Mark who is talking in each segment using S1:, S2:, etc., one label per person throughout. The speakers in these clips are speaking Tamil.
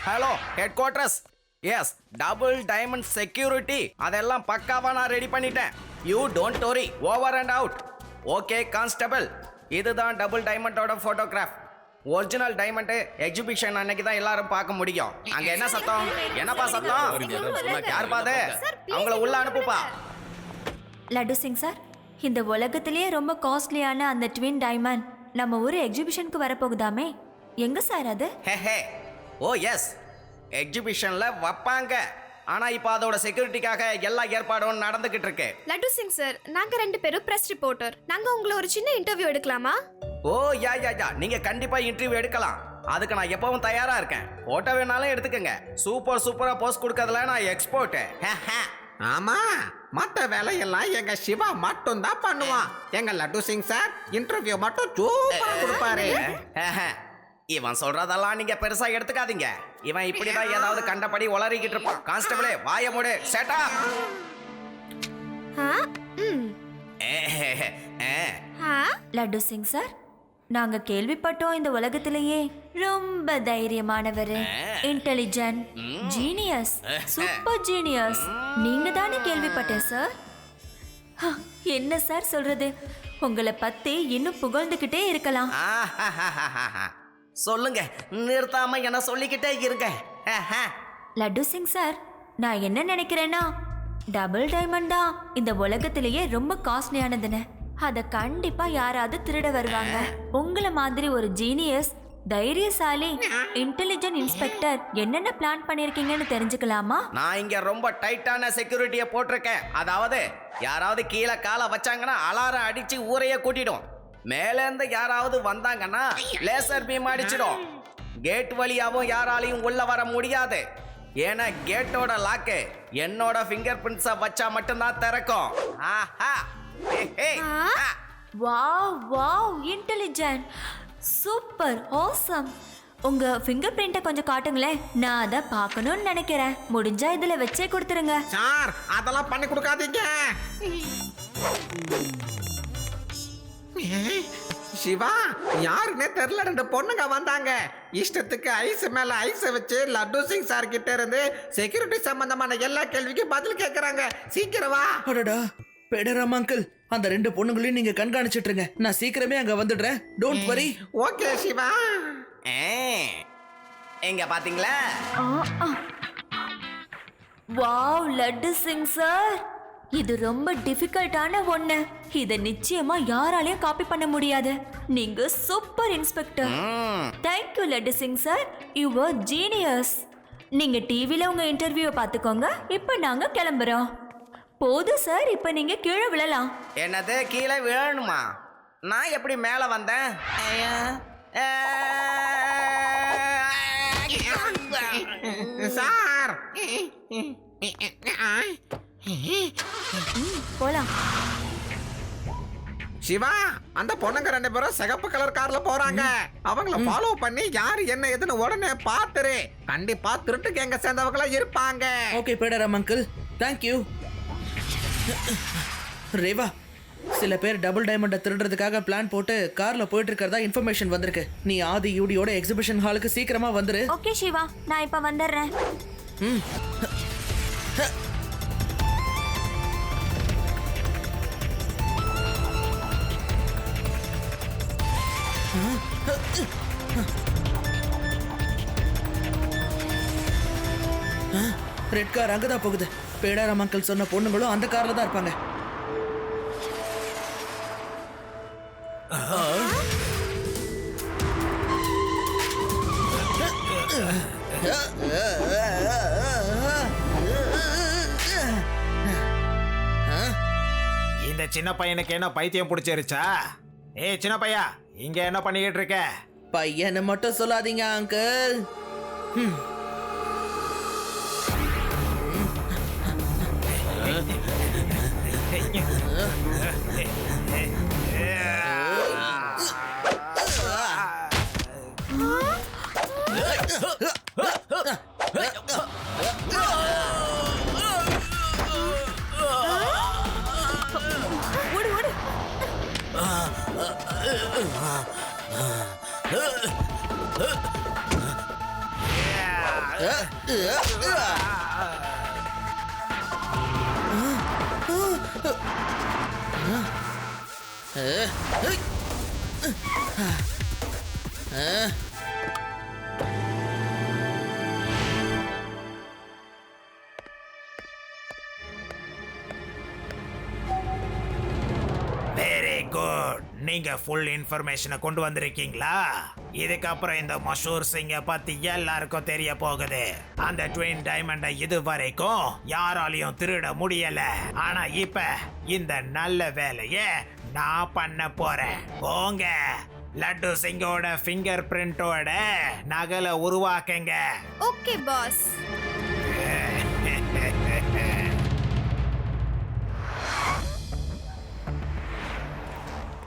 S1: Hello headquarters. Yes, double diamond security அதெல்லாம் பக்காவா நான் ரெடி பண்ணிட்டேன். You don't worry, over and out. Okay constable, இதுதான் டபுள் டைமண்டோட போட்டோகிராஃப். ஒரிஜினல் டைமண்ட் எக்ஸிபிஷன் அன்னைக்கு தான் எல்லாரும் பார்க்க முடியும். அங்க என்ன சத்தம்? என்னப்பா சத்தம்? யார் பாது? அவங்கள உள்ள அனுப்புப்பா.
S2: லட்டு சிங் சார், இந்த உலகத்திலேயே ரொம்ப காஸ்ட்லியான அந்த ட்வின் டைமண்ட் நம்ம ஊர் எக்ஸிபிஷனுக்கு வரப்போகுதாமே, எங்க சார் அது?
S1: ஹே ஓ எஸ், எக்ஸிபிஷன்ல வைப்பாங்க. ஆனா இப்ப அதோட செக்யூரிட்டிக்காக எல்லா ஏற்பாடும் நடந்துகிட்டு இருக்கு.
S3: லட்டு சிங் சார், நாங்க 2 பேரும் பிரஸ் ரிப்போர்ட்டர். நாங்க உங்களை ஒரு சின்ன இன்டர்வியூ எடுக்கலாமா?
S1: ஓ யா, நீங்க கண்டிப்பா இன்டர்வியூ எடுக்கலாம். அதுக்கு நான் எப்பவும் தயாரா இருக்கேன். போட்டோ வேணாலும் எடுத்துக்கங்க. சூப்பரா போஸ்ட் கொடுக்கறதுல நான் எக்ஸ்போர்ட்.
S4: ஆமா, மற்ற வேலையெல்லாம் எங்க சிவா மட்டும் தான் பண்ணுவான். எங்க லட்டு சிங் சார் இன்டர்வியூ மட்டும் சூப்பரா கொடுப்பாரு.
S1: இவன் சொல்றதெல்லாம் நீங்க பெருசா எடுத்துக்காதீங்க. இவன் இப்படிதான் ஏதாவது கண்டபடி உளறிக்கிட்டு இருப்பான். கான்ஸ்டபிளே வாய மூடு, shut up.
S2: Laddu Singh sir, நாங்க கேள்விப்பட்டோம் இந்த உலகத்திலேயே ரொம்ப தைரியமானவர், இன்டெலிஜென்ட், ஜீனியஸ், சூப்பர் ஜீனியஸ் நீங்க தானே கேள்விப்பட்டேன் சார். என்ன சார் சொல்றது, உங்களை பத்தி இன்னும் புகழ்ந்துகிட்டே இருக்கலாம்.
S1: சொல்லுங்க, நிறுத்தாம என்ன சொல்லிக்கிட்டே இருங்க.
S2: லட்டு சிங் சார், நான் என்ன நினைக்கிறேன்னா, டபுள் டைமண்ட் தான் இந்த உலகத்திலேயே ரொம்ப காஸ்ட்லியானதுன்னு. அதை கண்டிப்பா யாராவது திருட வருவாங்க. உங்களை மாதிரி ஒரு ஜீனியஸ், தைரியசாலி, இன்டெலிஜென்ட் இன்ஸ்பெக்டர் என்னென்ன பிளான் பண்ணிருக்கீங்கன்னு தெரிஞ்சுக்கலாமா?
S1: நான் இங்க ரொம்ப டைட்டான செக்யூரிட்டியை போட்டிருக்கேன். அதாவது யாராவது கீழே காலை வச்சாங்கன்னா அலாரம் அடிச்சு ஊரையே கூட்டிடும். மேலேருந்து யாராவது வந்தாங்கன்னா லேசர் பீம் அடிச்சிடும். கேட் வழியாவும் யாராலையும் உள்ள வர முடியாது. ஏன்னா கேட்டோட லாக்கு என்னோட ஃபிங்கர் பிரிண்ட்ஸை வச்சா மட்டும்தான் திறக்கும்.
S2: Wow wow, intelligent, super, awesome. உங்க ஃபிங்கர் பிரிண்ட்டை கொஞ்சம் காட்டுங்களேன், நான் அதை பார்க்கணும்னு நினைக்கிறேன். முடிஞ்சா இதுல வச்சே கொடுத்துருங்க.
S4: சார், அதெல்லாம் பண்ணி கொடுக்காதீங்க. சிவா, யாருன்னே தெரியல, 2 பொண்ணுங்க வந்தாங்க. இஷ்டத்துக்கு ஐஸ் மேல ஐஸ் வச்சு லட்டு சிங் சார் கிட்ட இருந்து செக்யூரிட்டி சம்பந்தமான எல்லா கேள்விக்கும் பதில் கேட்கறாங்க. சீக்கிரம் வா.
S5: அடடா, பெடராம் அங்கிள், அந்த 2 பொண்ணுங்களையும் நீங்க கண்காணிச்சிட்டு இருங்க. நான் சீக்கிரமே அங்க வந்துடுறேன். Don't worry.
S4: ஓகே சிவா.
S1: எங்க பாத்தீங்களா?
S2: வாவ் லட்டு சிங் சார், இது ரொம்ப டிஃபிகல்ட்டான ஒண்ணு. இதை நிச்சயமா யாராலையும் காப்பி பண்ண முடியாது. நீங்க super inspector. Thank you laddu Singh sir, you are genius. நீங்க டிவில உங்க இன்டர்வியூ பார்த்துக்கோங்க. இப்போ நாங்க கிளம்புறோம். போதும் சார், இப்போ நீங்க கீழே விழலாம்.
S1: என்னது, கீழே விழணுமா? நான் எப்படி மேல வந்தேன்?
S4: சார்,
S2: போலாம்.
S4: சிவா, அந்த பொண்ணுங்க 2 பேரும் சிகப்பு கலர் கார்ல போறாங்க. அவங்கள ஃபாலோ பண்ணி யாரு என்ன எதுன்னு உடனே பாத்துரு. கண்டிப்பா திருட்டு கேங்க சேர்ந்தவங்களா இருப்பாங்க.
S5: Okay Pedram uncle, thank you. Reva, சில பேர் டபுள் டைமண்டை திருடுறதுக்காக பிளான் போட்டு கார்ல போயிட்டு இருக்கிறதா இன்ஃபர்மேஷன் வந்திருக்கு. நீ ஆதி யூடியோட எக்ஸிபிஷன் ஹாலுக்கு சீக்கிரமா வந்துரு.
S2: ஓகே சிவா, நான் இப்ப வந்துடுறேன்.
S5: ரெட் கார் அங்கதான் போகுது. பேடாராம் அங்கிள் சொன்ன பொண்ணுங்களும் அந்த கார்ல தான் இருப்பாங்க.
S6: இந்த சின்ன பையனுக்கு என்ன பைத்தியம் பிடிச்சிருச்சா? சின்ன பையா, இங்க என்ன பண்ணிக்கிட்டு இருக்க?
S5: பையனை மட்டும் சொல்லாதீங்க அங்கிள்.
S6: Very good. நீங்க ஃபுல் இன்ஃபர்மேஷனை கொண்டு வந்திருக்கீங்களா? இதுக்கப்புறம் இந்த மஷூர் சிங்க பத்தி எல்லாருக்கும் தெரிய போகுது. அந்த ட்வின் டைமண்டை இது வரைக்கும் யாராலையும் திருட முடியல. ஆனா இப்ப இந்த நல்ல வேலையை நான் பண்ண போறேன். போங்க, லட்டு சிங்கோட ஃபிங்கர் பிரிண்டோட நகலை உருவாக்குங்க.
S3: Okay boss.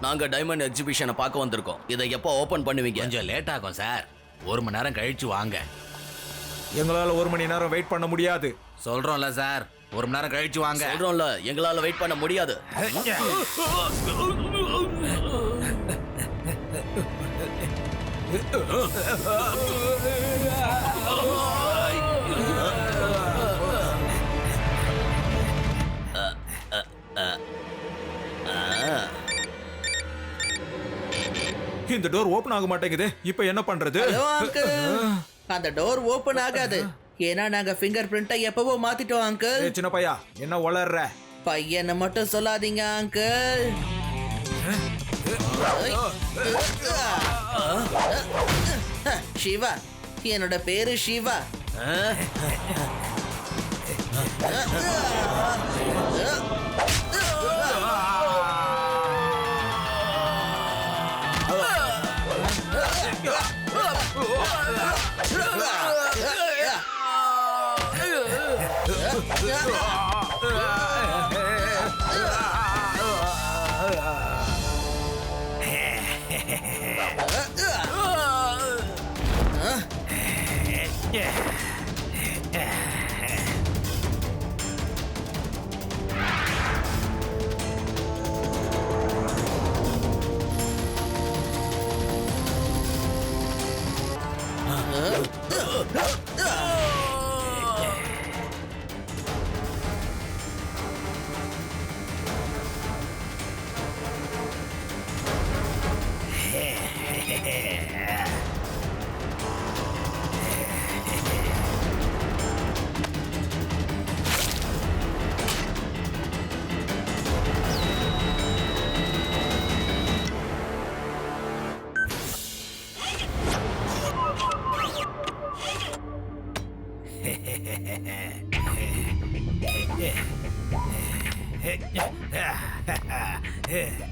S1: நாங்க டைமண்ட் எக்ஸிபிஷனை பார்க்க வந்திருக்கோம். இதை எப்போ ஓபன் பண்ணுவீங்க?
S7: கொஞ்சம் லேட் ஆகும் சார். 1 மணி நேரம் கழிச்சு வாங்க.
S6: எங்களால 1 மணி நேரம் வெயிட் பண்ண முடியாது.
S7: சொல்றோம்ல சார், 1 மணி நேரம் கழிச்சு வாங்க.
S1: சொல்றோம்ல, எங்களால வெயிட் பண்ண முடியாது.
S6: இந்த டோர் ஓபன் ஆக மாட்டேங்குது. இப்போ என்ன பண்றது?
S5: ஹலோ அங்கிள், அந்த டோர் ஓபன் ஆகாது. ஏன்னா நாங்க ஃபிங்கர் பிரிண்ட்டை எப்பவோ மாத்திட்டோம் அங்கிள்.
S6: ஏய், சின்ன பையா, என்ன வளர்ற?
S5: பையனை மட்டும் சொல்லாதீங்க அங்கிள். சிவா, என்னோட பேரு சிவா.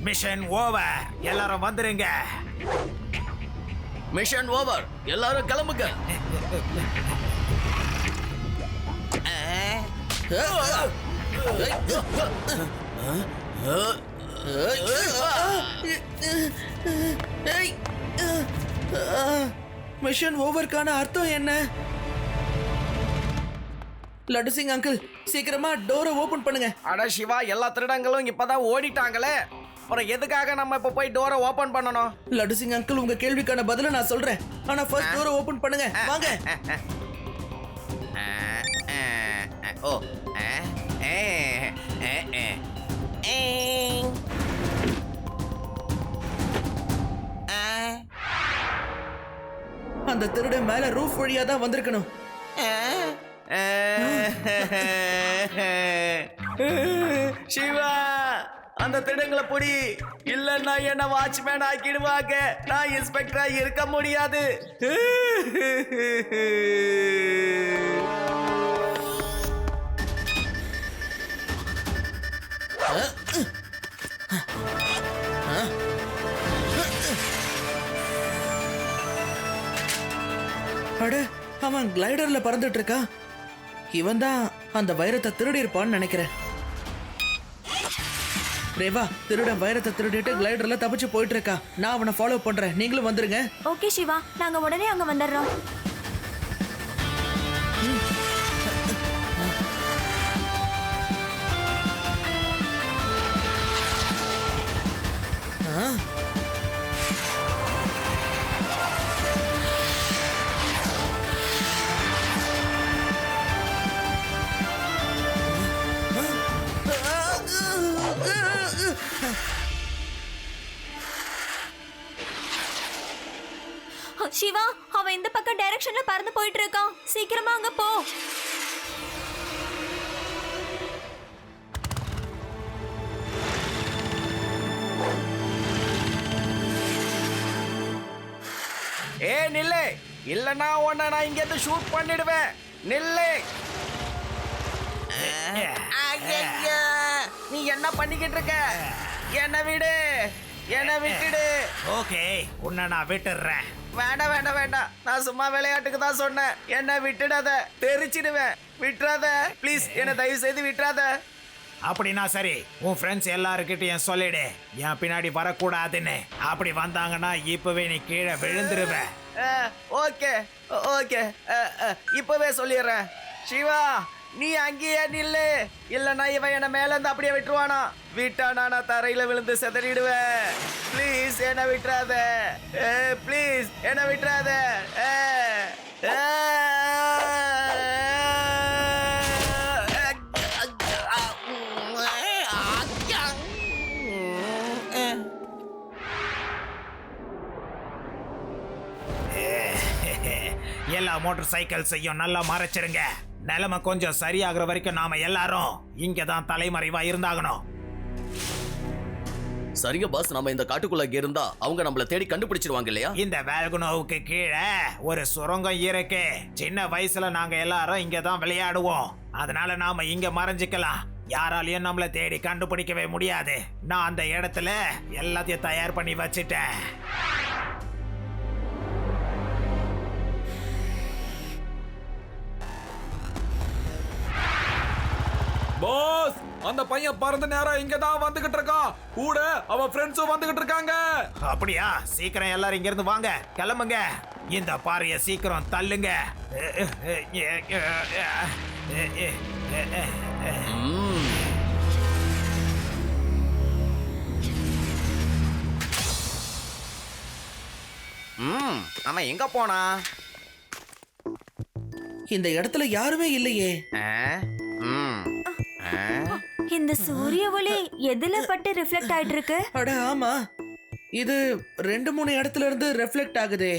S6: Mission over. எல்லாரும் வந்துருங்க.
S1: Mission over. எல்லாரும் கிளம்புங்க.
S5: மிஷன் ஓவர்க்கான அர்த்தம் என்ன? லட்டு சிங் அங்கிள், சீக்கிரமா டோரை ஓபன் பண்ணுங்க.
S1: அட சிவா, எல்லா திருடங்களும் இப்பதான் ஓடிட்டாங்களே. அப்புறம் எதுக்காக நம்ம இப்ப போய் டோரை ஓபன் பண்ணணும்?
S5: லட்டு சிங் அங்கிள், உங்க கேள்விக்கான பதில நான் சொல்றேன். ஆனா ஃபர்ஸ்ட் டோரை ஓபன் பண்ணுங்க. வாங்க.
S1: ஓ
S5: அந்த திருடன் மேல ரூஃப் வழியா தான் வந்திருக்கணும்.
S1: சிவா, அந்த திருடங்களை பொடி. இல்லன்னா என்ன வாட்ச்மேன் ஆக்கிடுவாங்க. நான் இன்ஸ்பெக்டரா இருக்க முடியாது.
S5: அட, அவன் கிளைடர்ல பறந்துட்டு இருக்கான். இவன் தான் அந்த வைரத்தை திருடி இருப்பான்னு நினைக்கிறேன். ரேவா, திருடன் வைரத்தை திருடிட்டு கிளைடர்ல தப்பிச்சு போயிட்டு இருக்கான். நான் அவனை ஃபாலோ பண்றேன். நீங்களும் வந்துருங்க.
S2: ஓகே சிவா, நாங்க உடனே அங்க வந்துடுறோம். சிவா, அவன் இந்த பக்கம் டைரக்ஷன்ல பறந்து போயிட்டு இருக்கான். சீக்கிரமா அங்க போ.
S1: ஏ நில்லு, இல்லனா உன்னை நான் இங்க இருந்து ஷூட் பண்ணிடுவேன். நில்லு. ஐயையோ, நீ என்ன பண்ணிக்கிட்டு இருக்க? என்ன விடு, என்ன விட்டுடு.
S6: ஓகே, உன்னை நான் விட்டுடுறேன்.
S1: வேண்டாம் வேண்டாம் வேண்டாம், நான் சும்மா விளையாட்டுக்கு தான் சொன்னேன். என்ன விட்டுடாத, தெரிச்சிடுவேன். விட்டுறாத ப்ளீஸ், என்ன தயவு செய்து விட்டுறாத.
S6: அப்படின்னா சரி, உன் ஃப்ரெண்ட்ஸ் எல்லாருக்கிட்டையும் சொல்லிடு என் பின்னாடி வரக்கூடாதுன்னு. அப்படி வந்தாங்கன்னா இப்பவே நீ கீழே விழுந்துருவ.
S1: ஓகே ஓகே, இப்பவே சொல்லிடுறேன். சிவா, நீ அங்கேயே நில்லு, இல்லைன்னா இவன் என்ன மேல இருந்து அப்படியே விட்டுருவானா. விட்டானா நான் தரையில விழுந்து செதறிடுவேன். ப்ளீஸ் என்ன விட்டுறாத, ப்ளீஸ் என்ன விட்டுறாத.
S6: எல்லா மோட்டார் சைக்கிள்ஸையும் நல்லா மறைச்சிருங்க. நிலைமை கொஞ்சம் சரியாகிற வரைக்கும் நாம எல்லாரும் இங்க தான் தலைமறைவா இருந்தாகணும்.
S8: சரிங்க பாஸ், நம்ம இந்த காட்டுக்குள்ள இருந்தா அவங்க நம்மள தேடி கண்டுபிடிச்சிருவாங்க இல்லையா?
S6: இந்த வேல்குனோவுக்கு கீழே ஒரு சுரங்கம் இருக்கு. சின்ன வயசுல நாங்க எல்லாரும் இங்க தான் விளையாடுவோம். அதனால நாம இங்க மறைஞ்சிக்கலாம். யாராலையும் நம்மள தேடி கண்டுபிடிக்கவே முடியாது. நான் அந்த இடத்துல எல்லாத்தையும் தயார் பண்ணி வச்சிட்டேன்.
S9: பாஸ், அந்த பையன் பறந்து நேரா இங்க தான் வந்துகிட்டு இருக்கான். கூட அவன் ஃப்ரெண்ட்ஸும் வந்துகிட்டு இருக்காங்க.
S6: அப்படியா? சீக்கிரம் எல்லாரும் இங்க இருந்து வாங்க, கிளம்புங்க. இந்த பாறைய சீக்கிரம் தள்ளுங்க.
S1: அவன் எங்க போனா?
S5: இந்த இடத்துல யாருமே இல்லையே.
S2: இந்த சூரிய ஒளி எதுல பட்டு ரிஃப்ளெக்ட் ஆயிட்டு இருக்கு?
S5: அட ஆமா, இது 2-3 இடத்துல இருந்து ரெஃப்ளெக்ட் ஆகுதே.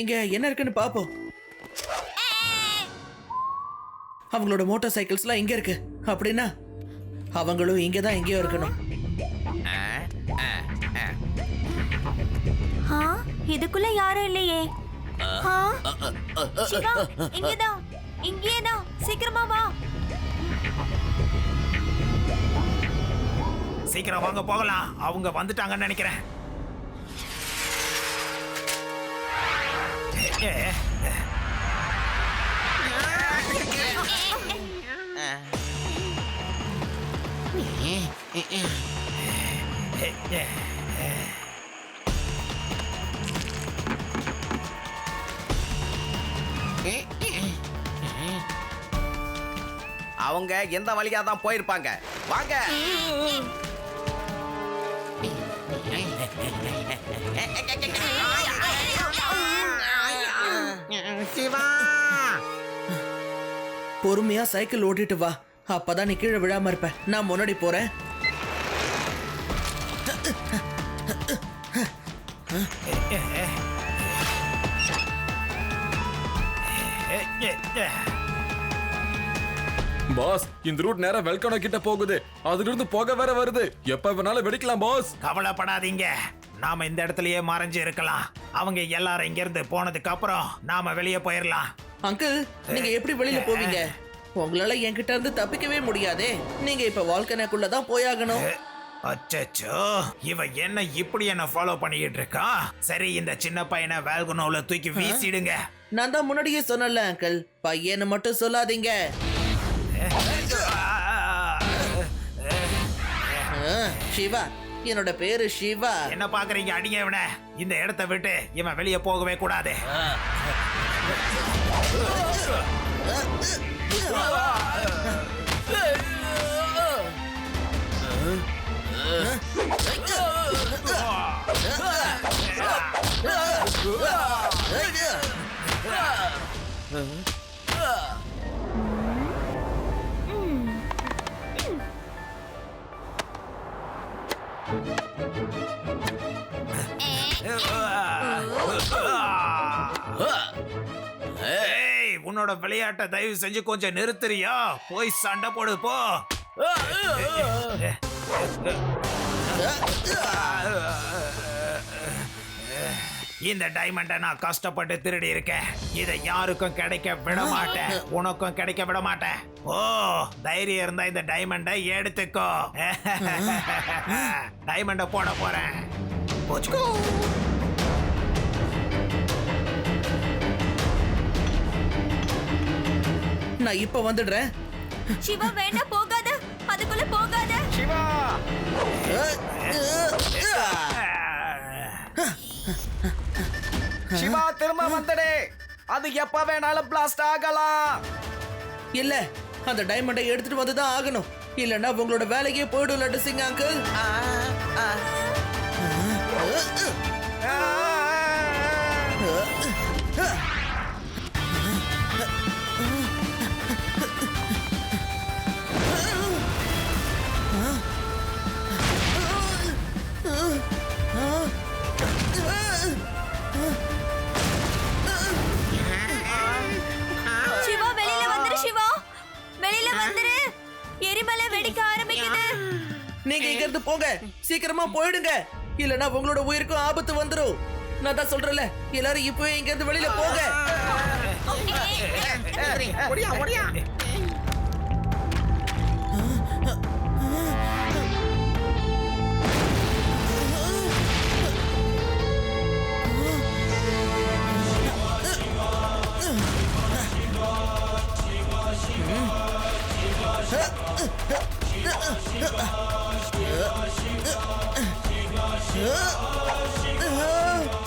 S5: இங்க என்ன இருக்குன்னு பாப்போம். அவங்களோட மோட்டார் சைக்கிள்ஸ்லாம் இங்க இருக்கு. அப்படின்னா அவங்களும் இங்க தான் எங்கேயோ இருக்கணும்.
S2: இதுக்குள்ள யாரும் இல்லையே. சிவா, இங்கதான், இங்கேதான், சீக்கிரமா வா.
S6: சீக்கிரம் வாங்க, போகலாம். அவங்க வந்துட்டாங்கன்னு நினைக்கிறேன்.
S1: அவங்க எந்த வழியா தான் போயிருப்பாங்க. வாங்க.
S4: சிவா,
S5: பொறுமையா சைக்கிள் ஓட்டிட்டு வா, அப்பதான் நீ கீழே விழாம இருப்ப. நான் முன்னாடி போறேன்.
S9: பாஸ், இந்த ரூட் நேரா வெல்கனோ கிட்ட போகுது. அதுல இருந்து போக வேற வருது. எப்ப வேணாலும் வெடிக்கலாம் பாஸ்.
S6: கவலைப்படாதீங்க, நாம இந்த இடத்துலயே மறைஞ்சு இருக்கலாம். அவங்க எல்லாரும் இங்க இருந்து போனதுக்கு அப்புறம் நாம வெளியே போயிடலாம்.
S5: அங்கிள், நீங்க எப்படி வெளியில போவீங்க? உங்களால என்கிட்ட இருந்து தப்பிக்கவே முடியாதே. நீங்க இப்ப வால்கனக்குள்ள தான் போயாகணும்.
S6: அச்சச்சோ, இவ என்ன இப்படி என்ன ஃபாலோ பண்ணிட்டு இருக்கான்? சரி, இந்த சின்ன பையனை வேல்குனோல தூக்கி வீசிடுங்க.
S5: நான் தான் முன்னாடியே சொன்னல அங்கிள், பையனை மட்டும் சொல்லாதீங்க. சிவா, என்னோட பேரு சிவா.
S6: என்ன பாக்குறீங்க? அடிங்க இவனை. இந்த இடத்தை விட்டு இவன் வெளியே போகவே கூடாது. ஏய், உன்னோட விளையாட்டை தயவு செஞ்சு கொஞ்சம் நிறுத்துறியா? போய் சண்டை போடு போ. இந்த டைமண்டை நான் கஷ்டப்பட்டு திருடி இருக்கேன். இதை யாருக்கும் கிடைக்க விட மாட்டேன். உனக்கும் கிடைக்க விட மாட்டேன். ஓ, தைரியம் இருந்தா இந்த டைமண்டை எடுத்துக்கோ. டைமண்டை போட போறேன். போச்சுக்கோ.
S5: நான் இப்ப வந்துடுறேன்.
S2: சிவா வேணா போகாத, அதுக்குள்ள போகாத.
S1: சிவா சிவா திரும்ப வந்துடு. அது எப்ப வேணாலும் பிளாஸ்ட் ஆகலாம்.
S5: இல்ல, அந்த டைமண்டை எடுத்துட்டு வந்துதான் ஆகணும். இல்லன்னா உங்களோட வேலைக்கே போயிடும் லட்டு சிங் அங்கிள்.
S2: சிவா வெளியில வந்துரு. சிவா வெளியில வந்துரு. எரிமலை வெடிக்க ஆரம்பிக்குது.
S5: நீங்க இங்க இருந்து போங்க, சீக்கிரமா போயிடுங்க. இல்லன்னா உங்களோட உயிருக்கும் ஆபத்து வந்துரும். நான் தான் சொல்றேன்ல, எல்லாரும் இப்பவே இங்க இருந்து வெளியில போங்க.
S4: ஓடியா ஓடியா.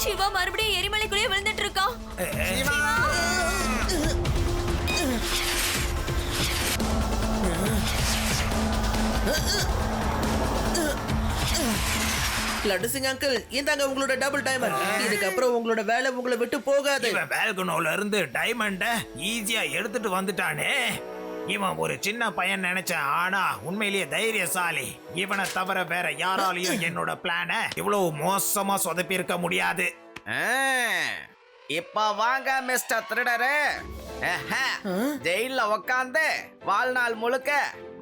S2: சிவா மறுபடியும் எரிமலைக்குள்ளே விழுந்துட்டு இருக்கான்.
S5: லட்டு சிங் அங்கிள், இந்தாங்க உங்களோட டபுள் டைமண்ட். இதுக்கப்புறம் உங்களோட வேலை உங்களை விட்டு போகாது.
S6: இவன் வேல்கனோல இருந்து டைமண்ட ஈஸியா எடுத்துட்டு வந்துட்டானே. இவன் ஒரு சின்ன பையன் நினைச்சேன், ஆனா உண்மையிலேயே தைரியசாலி. இவனை தவிர வேற யாராலையும் என்னோட பிளான இவ்வளவு மோசமா சொதப்பி இருக்க முடியாது.
S1: இப்ப வாங்க மிஸ்டர் திருடரு. ஜெயில உக்காந்து வாழ்நாள் முழுக்க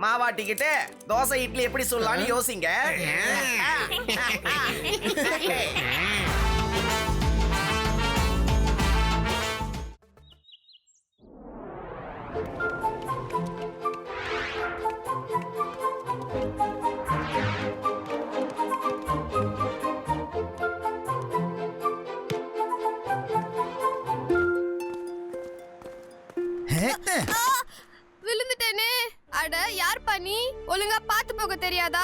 S1: மாவாட்டிக்கிட்டு தோசை இட்லி எப்படி சொல்லலாம்னு யோசிங்க.
S3: விழுந்துட்டேனே. அட யார் பண்ணி? ஒழுங்கா பார்த்து போக தெரியாதா?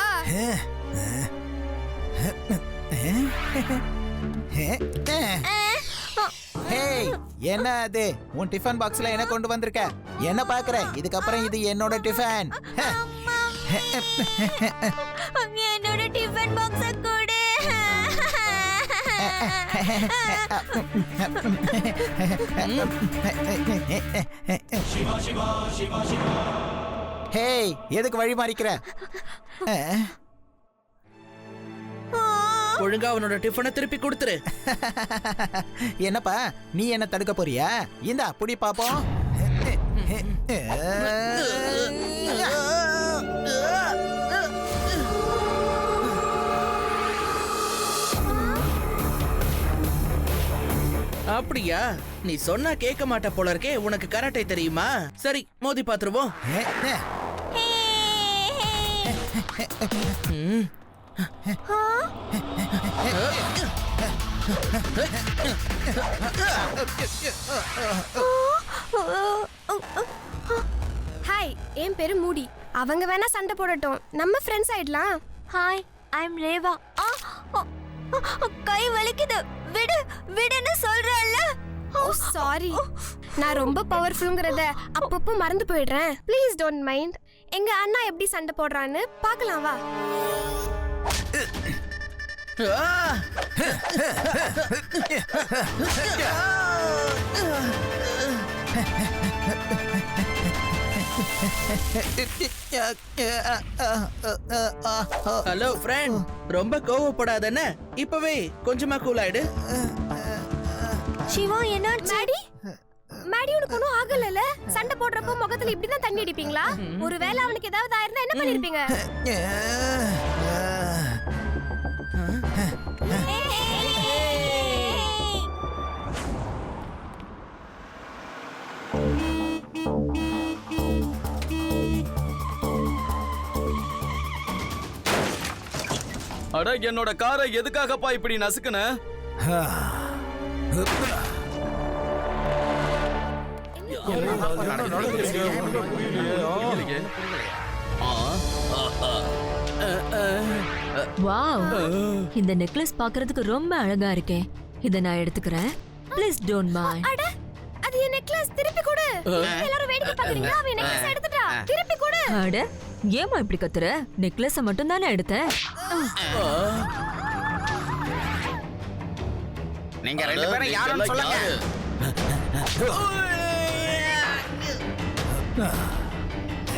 S10: ஹேய், என்ன அது? உன் டிஃபன் பாக்ஸ்ல என்ன கொண்டு வந்திருக்க? என்ன பாக்குற? இதுக்கப்புறம் இது என்னோட டிஃபன்.
S2: என்னோட டிஃபன் பாக்ஸ கொடு.
S10: ஹேய், எதுக்கு வழி மாறிக்கிற?
S5: ஒழுங்கா அவனோட டிஃபனை திருப்பி கொடுத்துரு.
S10: என்னப்பா, நீ என்ன தடுக்க போறியா? இந்தா புடி பாப்போம்.
S5: அப்படியா? நீ சொன்னா கேட்க மாட்ட போல இருக்கே. உனக்கு கராட்டே தெரியுமா? சரி, மோதி பாத்துருவோம்.
S3: ஹாய், என் பேரு மூடி. அவங்க வேணா சண்டை போடட்டும், நம்ம ஃப்ரெண்ட்ஸ் ஆயிடலாம்.
S2: ஹாய், ஐ அம் ரேவா. கை வலிக்குது. விடு விடுன்னு சொல்றல்ல.
S3: ஓ சாரி, நான் ரொம்ப பவர்ஃபுல்ங்கறத அப்பப்போ மறந்து போயிடுறேன். Please don't mind. எங்க அண்ணா எப்படி சண்டை போடுறான்னு பார்க்கலாம் வா.
S5: ஹலோ ஃப்ரெண்ட், ரொம்ப கோவப்படாதன்னு. இப்பவே கொஞ்சமா கூல் ஆயிடு.
S2: சிவா என்னாச்சு?
S3: மேடி மேடி உனக்கு ஒன்றும் ஆகலல்ல? சண்டை போடுறப்போ முகத்துல இப்படிதான் தண்ணி அடிப்பீங்களா? ஒருவேளை அவனுக்கு ஏதாவது ஆயிருந்தா என்ன பண்ணிருப்பீங்க?
S8: அட என்னோட காரை எதுக்காகப்பா இப்படி நசுக்குன?
S2: வாவ், இந்த நெக்லஸ் பார்க்கிறதுக்கு ரொம்ப அழகா இருக்கே. இத நான் எடுத்துக்கிறேன். Please don't mind.
S3: அட அது என் நெக்லஸ், திருப்பி கொடு. எல்லாரும் வேடிக்கை பாக்குறீங்களா? அவன் நெக்லஸ் எடுத்துட்டா. திருப்பி கொடு.
S2: அட ஏமா இப்படி கத்துற? நெக்லஸ மட்டும் தானே எடுத்தேன்.
S1: நீங்க ரெண்டு பேரும் யாருன்னு சொல்லுங்க.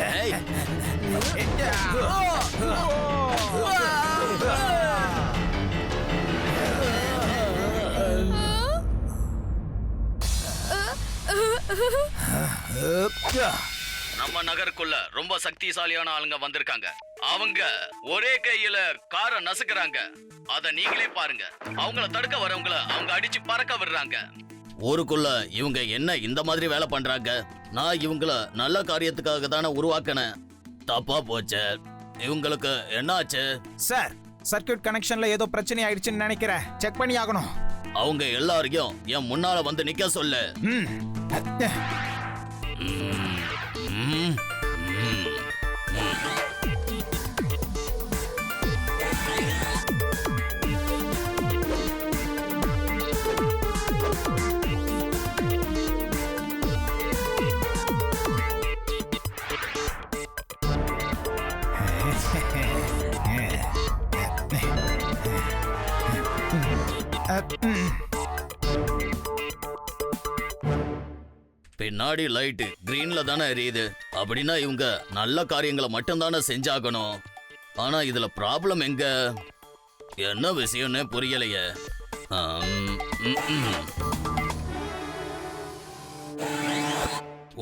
S8: ஏய், நம்ம நகருக்குள்ள ரொம்ப சக்திசாலியான ஆளுங்க வந்திருக்காங்க. அவங்க ஒரே கையில காரை நசுக்குறாங்க. அத நீங்களே பாருங்க. அவங்கள தடுக்க வரவங்கள அவங்க அடிச்சு பறக்க விடுறாங்க. ஊருக்குள்ள இவங்க என்ன இந்த மாதிரி வேலை பண்றாங்க? நான் இவங்கள நல்ல காரியத்துக்காக தானே உருவாக்கினேன். தப்பா போச்சு. இவங்களுக்கு என்னாச்சு?
S10: சார், சர்க்யூட் கனெக்ஷன்ல ஏதோ பிரச்சனை ஆயிடுச்சுன்னு நினைக்கிறேன். செக் பண்ணி ஆகணும்.
S8: அவங்க எல்லாரையும் என் முன்னால வந்து நிக்க சொல்லு. பின்னாடி லைட் கிரீன்ல தானே எரியுது. அப்படின்னா இவங்க நல்ல காரியங்களை மட்டும் தானே செஞ்சாகணும். ஆனா இதுல ப்ராப்ளம் எங்க? என்ன விஷயம்னு புரியலையே.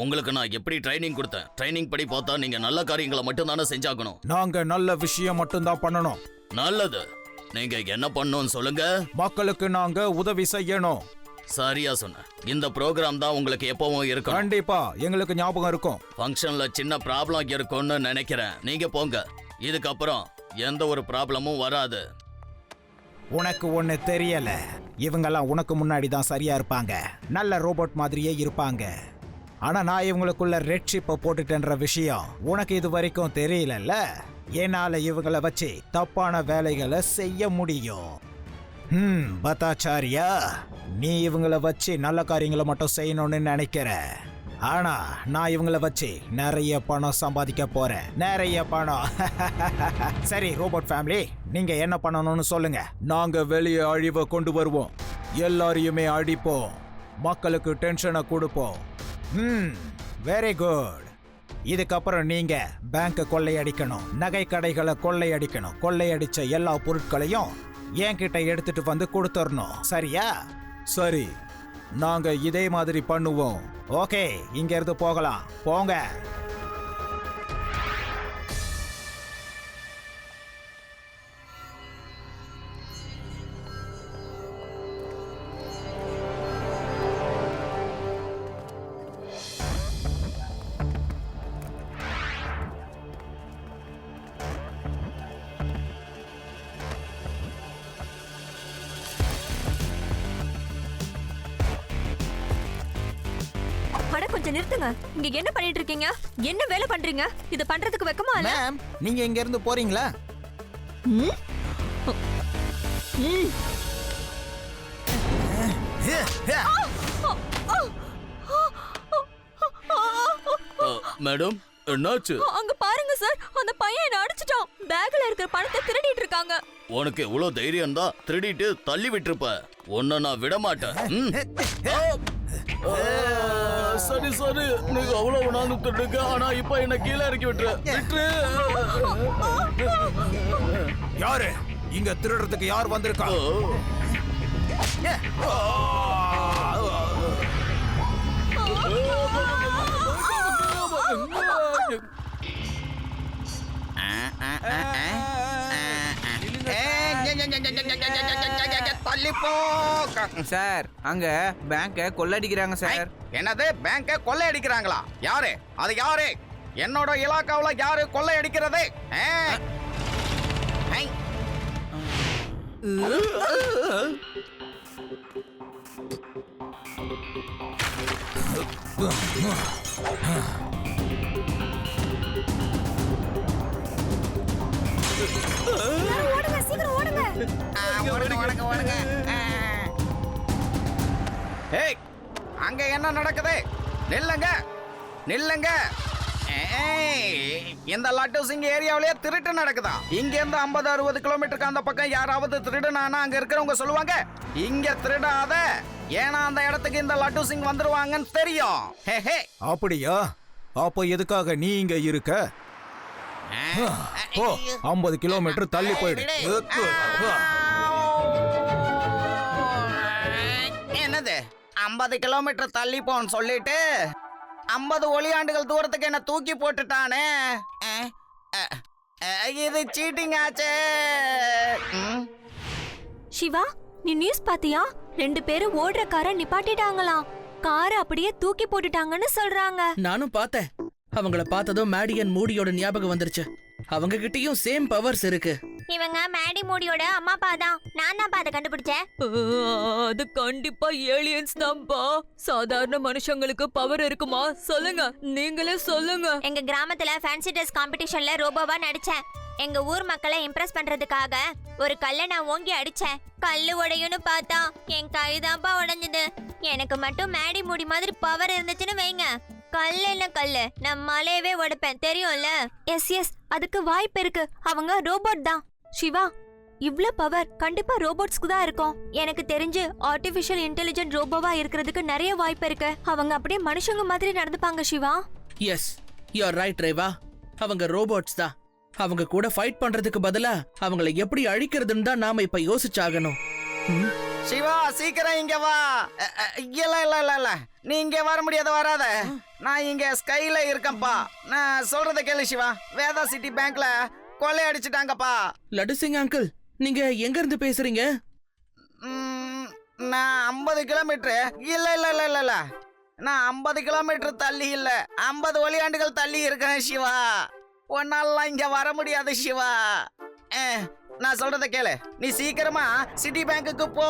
S8: உங்களுக்கு நான் எப்படி ட்ரைனிங் கொடுத்தேன்? ட்ரைனிங் படி பார்த்தா நீங்க நல்ல காரியங்களை மட்டும் தானே செஞ்சாகணும்.
S10: நாங்க நல்ல விஷயம் மட்டும் தான் பண்ணணும்.
S8: நல்லது. நீங்க என்ன பண்ணணும்னு சொல்லுங்க.
S10: மக்களுக்கு நாங்க உதவி செய்யணும்.
S8: சரியா சொன்ன. இந்த ப்ரோக்ராம் தான் உங்களுக்கு எப்பவும் இருக்கும்.
S10: கண்டிப்பா எங்களுக்கு ஞாபகம் இருக்கும்.
S8: ஃபங்க்ஷன்ல சின்ன ப்ராப்ளம் இருக்கும்னு நினைக்கிறேன். நீங்க போங்க. இதுக்கப்புறம் எந்த ஒரு ப்ராப்ளமும் வராது.
S10: உனக்கு ஒண்ணு தெரியல. இவங்கெல்லாம் உனக்கு முன்னாடி தான் சரியா இருப்பாங்க. நல்ல ரோபோட் மாதிரியே இருப்பாங்க. ஆனா நான் இவங்களுக்குள்ள ரெட் ஷிப்பை போட்டுட்டேன்ற விஷயம் உனக்கு இது வரைக்கும் தெரியலல்ல. என்னால இவங்கள வச்சு தப்பான வேலைகளை செய்ய முடியும். பத்தாச்சாரியா, நீ இவங்கள வச்சு நல்ல காரியங்களை மட்டும் செய்யணும்னு நினைக்கிற. ஆனா நான் இவங்கள வச்சு நிறைய பணம் சம்பாதிக்க போறேன். நிறைய பணம். சரி ரோபோட் ஃபேமிலி, நீங்க என்ன பண்ணணும்னு சொல்லுங்க. நாங்க வெளியே அழிவை கொண்டு வருவோம். எல்லாரையுமே அடிப்போம். மக்களுக்கு டென்ஷனை கொடுப்போம். Very good. இதுக்கப்புறம் நீங்க பேங்க கொள்ளையடிக்கணும். நகை கடைகளை கொள்ளையடிக்கணும். கொள்ளையடிச்ச எல்லா பொருட்களையும் என்கிட்ட எடுத்துட்டு வந்து கொடுத்துடணும். சரியா? சரி, நாங்க இதே மாதிரி பண்ணுவோம். ஓகே, இங்க இருந்து போகலாம். போங்க.
S2: அட கொஞ்சம் நிறுத்துங்க. இங்க என்ன பண்ணிட்டு இருக்கீங்க? என்ன வேலை பண்றீங்க? இத பண்றதுக்கு வெக்கமா இல்ல?
S10: மேம், நீங்க இங்க இருந்து போறீங்களா?
S8: மேடம், என்னாச்சு?
S2: அங்க பாருங்க சார், அந்த பையன் என்ன அடிச்சிட்டான். பேக்ல இருக்கிற பணத்தை திருடிட்டு இருக்காங்க.
S8: உனக்கு எவ்வளவு தைரியம் தான் திருடிட்டு தள்ளி விட்டுருப்ப. உன்னை நான் விட மாட்டேன். சரி சரி, நீங்க அவ்வளவு நாங்க திருடுங்க. ஆனா இப்ப என்ன கீழே இறக்கி விட்டுரு.
S10: யாரு இங்க திருடுறதுக்கு யார் வந்திருக்கா?
S1: இப்போ
S11: சார் அங்க பேங்க கொள்ளடிக்கிறாங்க சார்.
S1: என்னது பேங்க கொள்ளை அடிக்கிறாங்களா? யாரு அது? யாரு என்னோட இலாக்காவுல யாரு கொள்ளை அடிக்கிறது?
S3: ஓடுங்க, சீக்கிரம் ஓடுங்க.
S1: ஓடுங்க. ஏய், அங்க என்ன நடக்குது? நில்லுங்க நில்லுங்க. இந்த லட்டு சிங் ஏரியாவிலேயே திருட்டு நடக்குதா? இங்க இருந்து 50-60 கிலோமீட்டருக்கு அந்த பக்கம் யாராவது திருடுனானா அங்க இருக்கிறவங்க சொல்லுவாங்க இங்க திருடாத, ஏன்னா அந்த இடத்துக்கு இந்த லட்டு சிங் வந்துருவாங்கன்னு தெரியும்.
S10: அப்படியா? அப்போ எதுக்காக நீ இங்க இருக்க? ஓ 50 கிலோமீட்டர் தள்ளி போயிடு.
S1: என்னது 50 கிலோமீட்டர் தள்ளி போன்னு சொல்லிட்டு 50 ஒளியாண்டுகள் தூரத்துக்கு என்ன தூக்கி போட்டுட்டானே. இது சீட்டிங் ஆச்சே.
S2: சிவா, நீ நியூஸ் பாத்தியா? 2 பேரும் ஓடுற காரை நிப்பாட்டிட்டாங்களாம். காரை அப்படியே தூக்கி போட்டுட்டாங்கன்னு சொல்றாங்க.
S5: நானும் பார்த்தேன். அவங்கள பார்த்ததும் மேடியன் மூடியோட ஞாபகம் வந்துருச்சு. அவங்க கிட்டயும் சேம் பவர்ஸ் இருக்கு.
S2: இவங்க மேடி மூடியோட அம்மா அப்பா தான். நான் தான் அதை கண்டுபிடிச்சேன்.
S12: அது கண்டிப்பா ஏலியன்ஸ் தான்ப்பா. சாதாரண மனுஷங்களுக்கு பவர் இருக்குமா? சொல்லுங்க, நீங்களே சொல்லுங்க.
S2: எங்க கிராமத்துல ஃபேன்சி ட்ரெஸ் காம்படிஷன்ல ரோபோவா நடிச்சேன். எங்க ஊர் மக்களை இம்ப்ரெஸ் பண்றதுக்காக ஒரு கல்லை நான் ஓங்கி அடிச்சேன். கல்லு உடையும்னு பார்த்தா என் கைதான்ப்பா உடைஞ்சது. எனக்கு மட்டும் மேடி மூடி மாதிரி பவர் இருந்துச்சுன்னு வைங்க, கல்லு என்ன கல்லு, நான் மலையவே உடைப்பேன், தெரியும்ல. எஸ் அதுக்கு வாய்ப்பு இருக்கு. அவங்க ரோபோட் தான். சிவா, இவ்ளோ பவர் கண்டிப்பா ரோபோட்ஸ்க்கு தான் இருக்கும். எனக்கு தெரிஞ்சு ஆர்டிஃபிஷியல் இன்டெலிஜென்ட் ரோபோவா இருக்கிறதுக்கு நிறைய வாய்ப்பு இருக்கு. அவங்க அப்படியே மனுஷங்க மாதிரி நடந்துப்பாங்க Siva.
S5: Yes, you are right Reva. அவங்க ரோபோட்ஸ் தான். அவங்க கூட ஃபைட் பண்றதுக்கு பதிலா அவங்கள எப்படி அழிக்கிறதுன்னு தான் நாம இப்ப யோசிச்சாகணும்.
S1: சிவா, சீக்கிரம் இங்க வா. இல்ல நீ இங்க வர முடியாத, வராத. நான் இங்க ஸ்கைல இருக்கேன்ப்பா. நான் சொல்றத கேளு சிவா. வேதா சிட்டி பேங்க்ல கொள்ளை அடிச்சுட்டாங்கப்பா.
S5: லட்டு சிங் அங்கிள், நீங்க எங்க இருந்து பேசுறீங்க?
S1: நான் 50 கிலோமீட்டர் இல்ல நான் 50 கிலோமீட்டர் தள்ளி இல்ல, 50 ஒளியாண்டுகள் தள்ளி இருக்கேன் சிவா. ஒன்னாலாம் இங்க வர முடியாது சிவா. நான் சொல்றத கேளு. நீ சீக்கிரமா சிட்டி பேங்குக்கு போ.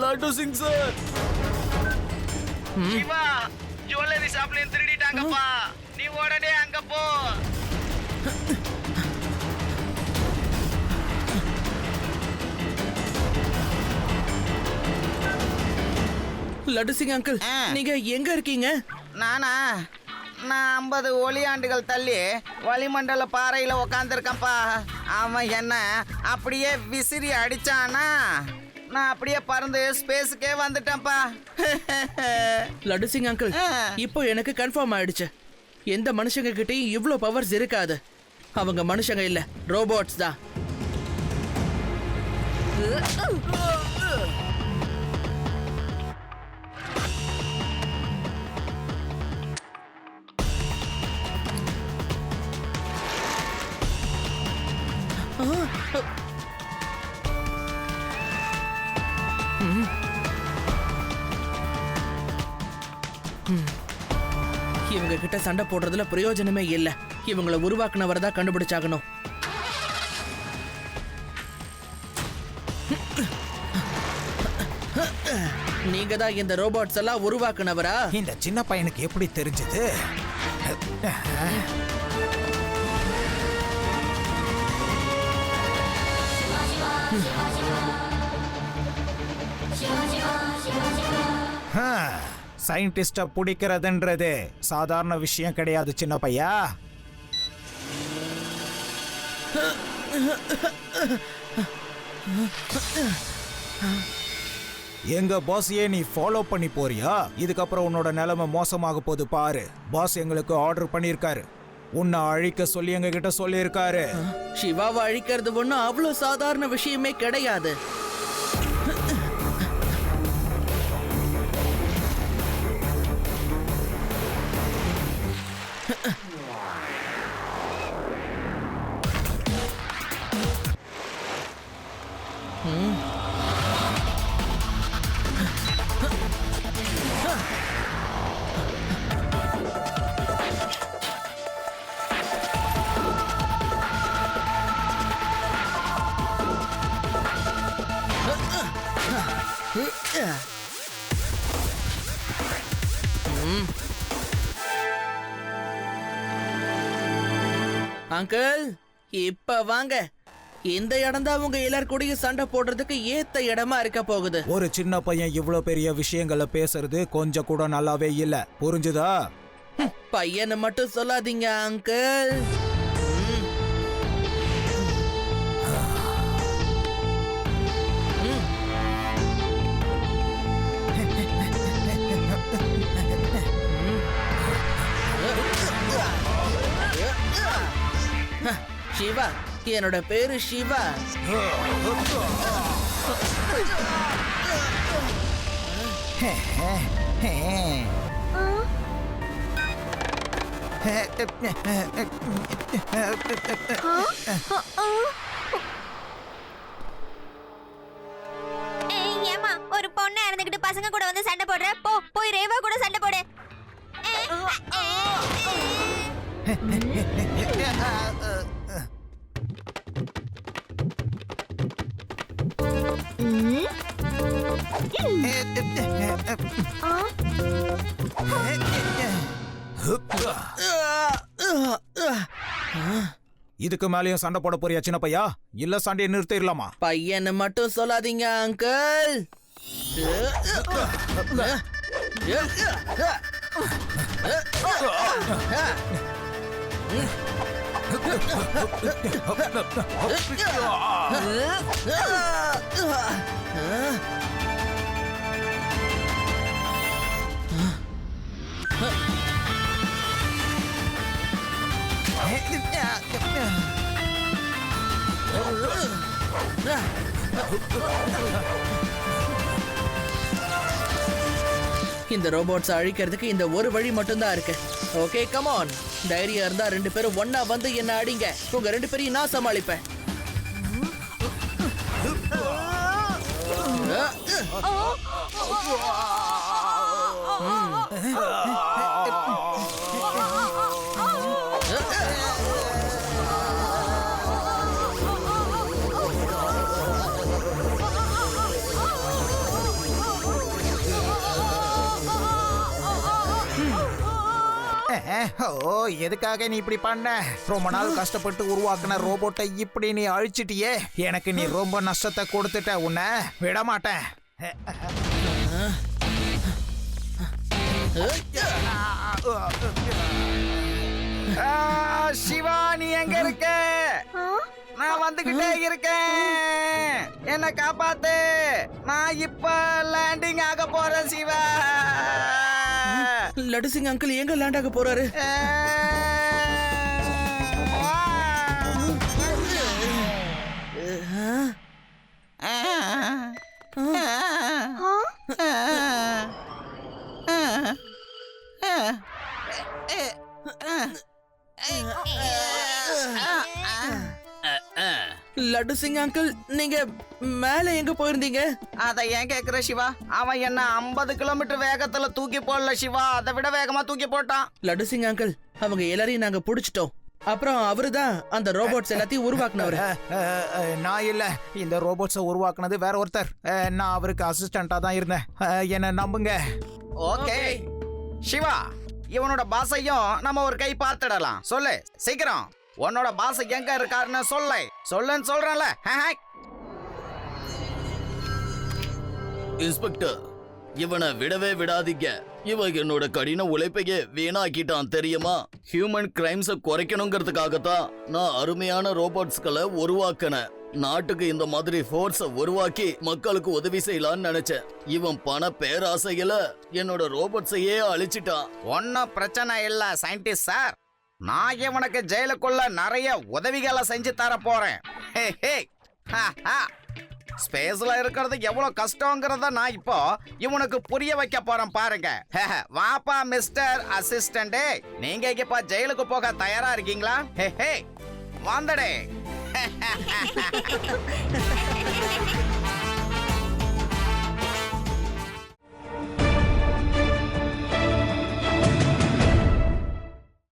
S9: லட்டு சிங் சார்,
S1: சிவா, ஜுவல்லரி ஷாப்ல திருடிட்டாங்கப்பா. நீ உடனே அங்க போ.
S5: லட்டு சிங் அங்கிள், நீங்க எங்க இருக்கீங்க?
S1: நான் 50 ஒளியாண்டுகள் தள்ளி வளிமண்டல பாறையில உக்காந்துருக்கேன்ப்பா. அவன் என்ன அப்படியே விசிறி அடிச்சானா, நான் அப்படியே பறந்து ஸ்பேஸுக்கே வந்துட்டேன்ப்பா.
S5: லட்டு சிங் அங்கிள், இப்போ எனக்கு கன்ஃபார்ம் ஆயிடுச்சு. எந்த மனுஷங்க கிட்டயும் இவ்ளோ பவர்ஸ் இருக்காது. அவங்க மனுஷங்க இல்ல, ரோபோட்ஸ் தான். இவங்க கிட்ட சண்டை போடுறதுல பிரயோஜனமே இல்ல. இவங்களை உருவாக்குனவரை தான் கண்டுபிடிச்சாகணும். நீங்க தான் இந்த ரோபோட்ஸ் எல்லாம் உருவாக்குனவரா?
S10: இந்த சின்ன பையனுக்கு எப்படி தெரிஞ்சது? சயின்டிஸ்ட பிடிக்கிறதுன்றது சாதாரண விஷயம் கிடையாது சின்ன பையா. எங்க பாஸையே நீ ஃபாலோ பண்ணி போறியா? இதுக்கப்புறம் உன்னோட நிலைமை மோசமாக போகுது பாரு. பாஸ் எங்களுக்கு ஆர்டர் பண்ணியிருக்காரு, உன்னை அழிக்க சொல்லி எங்க கிட்ட சொல்லியிருக்காரு.
S5: சிவாவை அழிக்கிறது ஒன்றும் அவ்வளோ சாதாரண விஷயமே கிடையாது. அங்கிள், இப்ப வாங்க. இந்த இடம் தான் உங்க எல்லார் கூடயும் சண்டை போடுறதுக்கு ஏத்த இடமா இருக்க போகுது.
S10: ஒரு சின்ன பையன் இவ்ளோ பெரிய விஷயங்களை பேசுறது கொஞ்சம் கூட நல்லாவே இல்ல, புரிஞ்சுதா?
S5: பையனை மட்டும் சொல்லாதீங்க அங்கிள். சிவா, என்னோட பேரு சிவா.
S2: ஏமா ஒரு பொண்ணை இறந்துகிட்டு பசங்க கூட வந்து சண்டை போடுற? போய் ரேவா கூட சண்டை போடு.
S10: இதுக்கு மேலேயும் சண்டை போட போறியா சின்ன பையா? இல்ல சண்டையை நிறுத்திடலாமா?
S5: பையனை மட்டும் சொல்லாதீங்க அங்கிள். இந்த ரோபோட்ஸ் அழிக்கிறதுக்கு இந்த ஒரு வழி மட்டும்தான் இருக்கு. Okay, come on. தைரியம் இருந்தா ரெண்டு பேரும் ஒன்னா வந்து என்ன அடிங்க. உங்க ரெண்டு பேரையும் நான் சமாளிப்பேன்.
S10: ஓ, எதுக்காக நீ இப்படி பண்ண? ரொம்ப நாள் கஷ்டப்பட்டு உருவாக்குன ரோபோட்டை இப்படி நீ அழிச்சிட்டியே. எனக்கு நீ ரொம்ப நஷ்டத்தை கொடுத்துட்ட, உன்னை விட மாட்டேன். சிவா, நீ எங்க இருக்க? நான் வந்துகிட்டே இருக்கேன், என்ன காப்பாத்து. நான் இப்ப லேண்டிங் ஆக போறேன் சிவா.
S5: லட்டு சிங் அங்கிள் எங்க லேண்ட் ஆக போறாரு? லட்டு சிங் அங்கிள், நீங்க மேல எங்க போயிருந்தீங்க?
S1: அதை ஏன் கேக்குற சிவா? அவன் என்ன 50 கிலோமீட்டர் வேகத்துல தூக்கி போடல சிவா, அதை விட வேகமா தூக்கி போட்டான்.
S5: லட்டு சிங் அங்கிள், அவங்க எல்லாரையும் நாங்க புடிச்சிட்டோம். அப்புறம் அவருதான் அந்த ரோபோட்ஸ் எல்லாத்தையும் உருவாக்குனவர்.
S10: நான் இல்ல, இந்த ரோபோட்ஸை உருவாக்குனது வேற ஒருத்தர். நான் அவருக்கு அசிஸ்டண்டா தான் இருந்தேன், என்ன நம்புங்க.
S1: ஓகே சிவா, இவனோட பாசையும் நம்ம ஒரு கை பார்த்துடலாம். சொல்லு சீக்கிரம், உன்னோட பாஸ் எங்க இருக்காருன்னு சொல்லுன்னு சொல்றேன்ல.
S8: இன்ஸ்பெக்டர், இவனை விடவே விடாதீங்க. இவன் என்னோட கடின உழைப்பையே வீணாக்கிட்டான் தெரியுமா? ஹியூமன் கிரைம்ஸை குறைக்கணுங்கிறதுக்காகத்தான் நான் அருமையான ரோபோட்ஸ்களை உருவாக்கினேன். நாட்டுக்கு இந்த மாதிரி ஃபோர்ஸ உருவாக்கி மக்களுக்கு உதவி செய்யலாம்னு நினைச்சேன். இவன் பண பேராசையில என்னோட ரோபோட்ஸையே அழிச்சிட்டான்.
S1: ஒன்னும் பிரச்சனை இல்ல சயின்டிஸ்ட் சார். நான் இவனுக்கு ஜெயிலுக்குள்ள நிறைய உதவிகளை செஞ்சு தர போறேன். ஹே ஹே ஹா ஹா. ஸ்பேஸ்ல இருக்கிறது எவ்வளவு கஷ்டங்கிறத நான் இப்போ இவனுக்கு புரிய வைக்க போறேன் பாருங்க. வாப்பா மிஸ்டர் அசிஸ்டன்ட், நீங்க இப்ப ஜெயிலுக்கு போக தயாரா இருக்கீங்களா? ஹே ஹே, வந்துடே.